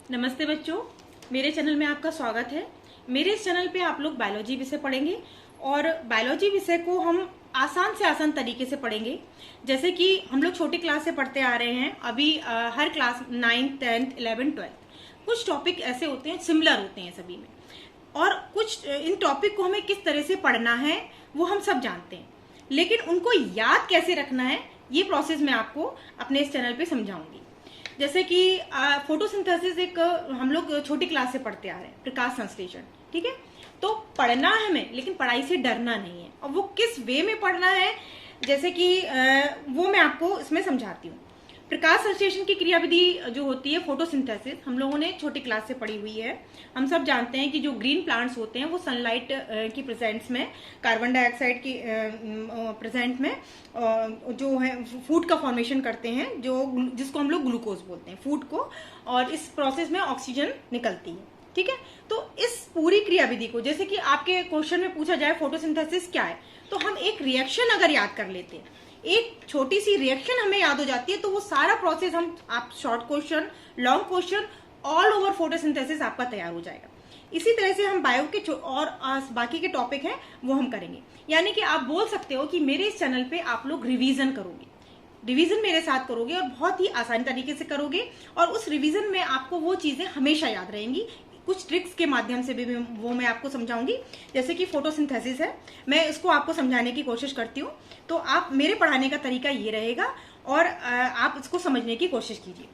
नमस्ते बच्चों, मेरे चैनल में आपका स्वागत है। मेरे इस चैनल पे आप लोग बायोलॉजी विषय पढ़ेंगे और बायोलॉजी विषय को हम आसान से आसान तरीके से पढ़ेंगे। जैसे कि हम लोग छोटी क्लास से पढ़ते आ रहे हैं, अभी हर class 9th 10th 11th 12th कुछ टॉपिक ऐसे होते हैं, सिमिलर होते हैं सभी में, और कुछ इन टॉपिक को हमें किस तरह से पढ़ना है वो हम सब जानते हैं, लेकिन उनको याद कैसे रखना है ये प्रोसेस मैं आपको अपने इस चैनल पे समझाऊंगी। जैसे कि फोटोसिंथेसिस एक हम लोग छोटी क्लास से पढ़ते आ रहे हैं, प्रकाश संश्लेषण, ठीक है। तो पढ़ना है हमें, लेकिन पढ़ाई से डरना नहीं है। और वो किस वे में पढ़ना है, जैसे कि वो मैं आपको इसमें समझाती हूँ। प्रकाश संश्लेषण की क्रियाविधि जो होती है फोटोसिंथेसिस, हम लोगों ने छोटी क्लास से पढ़ी हुई है। हम सब जानते हैं कि जो ग्रीन प्लांट्स होते हैं वो सनलाइट की प्रेजेंस में, कार्बन डाइऑक्साइड की प्रेजेंट में जो है फूड का फॉर्मेशन करते हैं, जो जिसको हम लोग ग्लूकोज बोलते हैं फूड को, और इस प्रोसेस में ऑक्सीजन निकलती है, ठीक है। तो इस पूरी क्रियाविधि को, जैसे कि आपके क्वेश्चन में पूछा जाए फोटोसिंथेसिस क्या है, तो हम एक रिएक्शन अगर याद कर लेते हैं, एक छोटी सी रिएक्शन हमें याद हो जाती है, तो वो सारा प्रोसेस हम, आप short question, long question, all over photosynthesis आपका तैयार हो जाएगा। इसी तरह से हम बायो के और बाकी के टॉपिक हैं वो हम करेंगे। यानी कि आप बोल सकते हो कि मेरे इस चैनल पे आप लोग रिवीजन करोगे, रिवीजन मेरे साथ करोगे और बहुत ही आसान तरीके से करोगे, और उस रिवीजन में आपको वो चीजें हमेशा याद रहेंगी। कुछ ट्रिक्स के माध्यम से भी वो मैं आपको समझाऊंगी। जैसे कि फोटोसिंथेसिस है, मैं इसको आपको समझाने की कोशिश करती हूँ, तो आप मेरे पढ़ाने का तरीका ये रहेगा और आप इसको समझने की कोशिश कीजिए।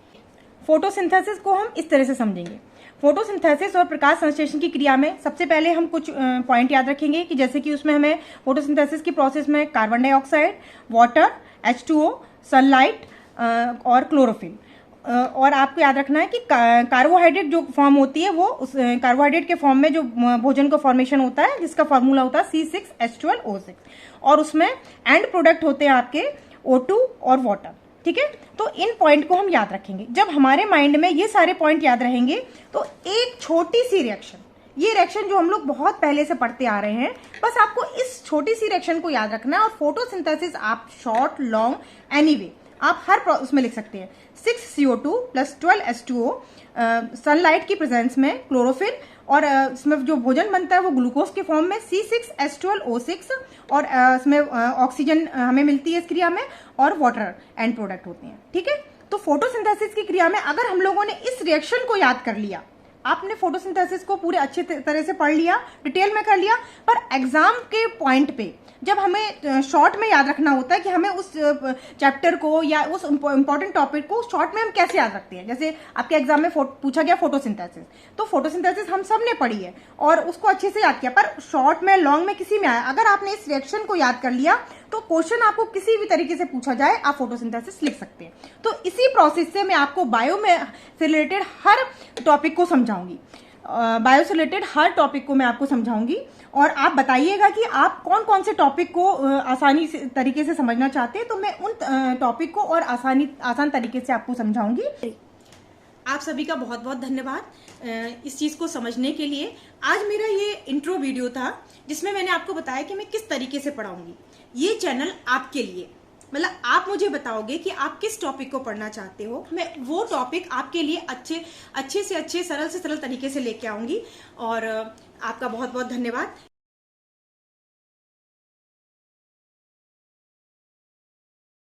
फोटोसिंथेसिस को हम इस तरह से समझेंगे। फोटोसिंथेसिस और प्रकाश संश्लेषण की क्रिया में सबसे पहले हम कुछ पॉइंट याद रखेंगे कि जैसे कि उसमें हमें फोटोसिंथेसिस की प्रोसेस में carbon dioxide, water, H2O, sunlight और क्लोरोफिल, और आपको याद रखना है कि कार्बोहाइड्रेट जो फॉर्म होती है, वो उस कार्बोहाइड्रेट के फॉर्म में जो भोजन का फॉर्मेशन होता है, जिसका फॉर्मूला होता है C6H12O6, और उसमें एंड प्रोडक्ट होते हैं आपके O2 और वाटर, ठीक है। तो इन पॉइंट को हम याद रखेंगे। जब हमारे माइंड में ये सारे पॉइंट याद रहेंगे, तो एक छोटी सी रिएक्शन, ये रिएक्शन जो हम लोग बहुत पहले से पढ़ते आ रहे हैं, बस आपको इस छोटी सी रिएक्शन को याद रखना है। और फोटोसिंथेसिस आप शॉर्ट, लॉन्ग, एनीवे आप हर उसमें लिख सकते हैं। 6CO2 प्लस 12H2O, सनलाइट की प्रेजेंस में क्लोरोफिल, और इसमें जो भोजन बनता है वो ग्लूकोज के फॉर्म में C6H12O6, और इसमें ऑक्सीजन हमें मिलती है इस क्रिया में, और वाटर एंड प्रोडक्ट होते हैं, ठीक है। तो फोटोसिंथेसिस की क्रिया में अगर हम लोगों ने इस रिएक्शन को याद कर लिया, आपने फोटोसिंथेसिस को पूरे अच्छे तरह से पढ़ लिया, डिटेल में कर लिया, पर एग्जाम के पॉइंट पे जब हमें शॉर्ट में याद रखना होता है कि हमें उस चैप्टर को या उस इंपॉर्टेंट टॉपिक को शॉर्ट में हम कैसे याद रखते हैं। जैसे आपके एग्जाम में पूछा गया फोटोसिंथेसिस, तो फोटोसिंथेसिस हम सब ने पढ़ी है और उसको अच्छे से याद किया, पर शॉर्ट में, लॉन्ग में, किसी में आया, अगर आपने इस रिएक्शन को याद कर लिया, तो क्वेश्चन आपको किसी भी तरीके से पूछा जाए, आप फोटोसिंथेसिस लिख सकते हैं। तो इसी प्रोसेस से मैं आपको बायो में से रिलेटेड हर टॉपिक को समझाऊंगी। बायो से रिलेटेड हर टॉपिक को मैं आपको समझाऊंगी, और आप बताइएगा कि आप कौन कौन से टॉपिक को आसानी से तरीके से समझना चाहते हैं, तो मैं उन टॉपिक को और आसान तरीके से आपको समझाऊंगी। आप सभी का बहुत बहुत धन्यवाद इस चीज को समझने के लिए। आज मेरा ये इंट्रो वीडियो था, जिसमें मैंने आपको बताया कि मैं किस तरीके से पढ़ाऊंगी। ये चैनल आपके लिए, मतलब आप मुझे बताओगे कि आप किस टॉपिक को पढ़ना चाहते हो, मैं वो टॉपिक आपके लिए अच्छे से अच्छे, सरल से सरल तरीके से लेके आऊंगी। और आपका बहुत बहुत धन्यवाद।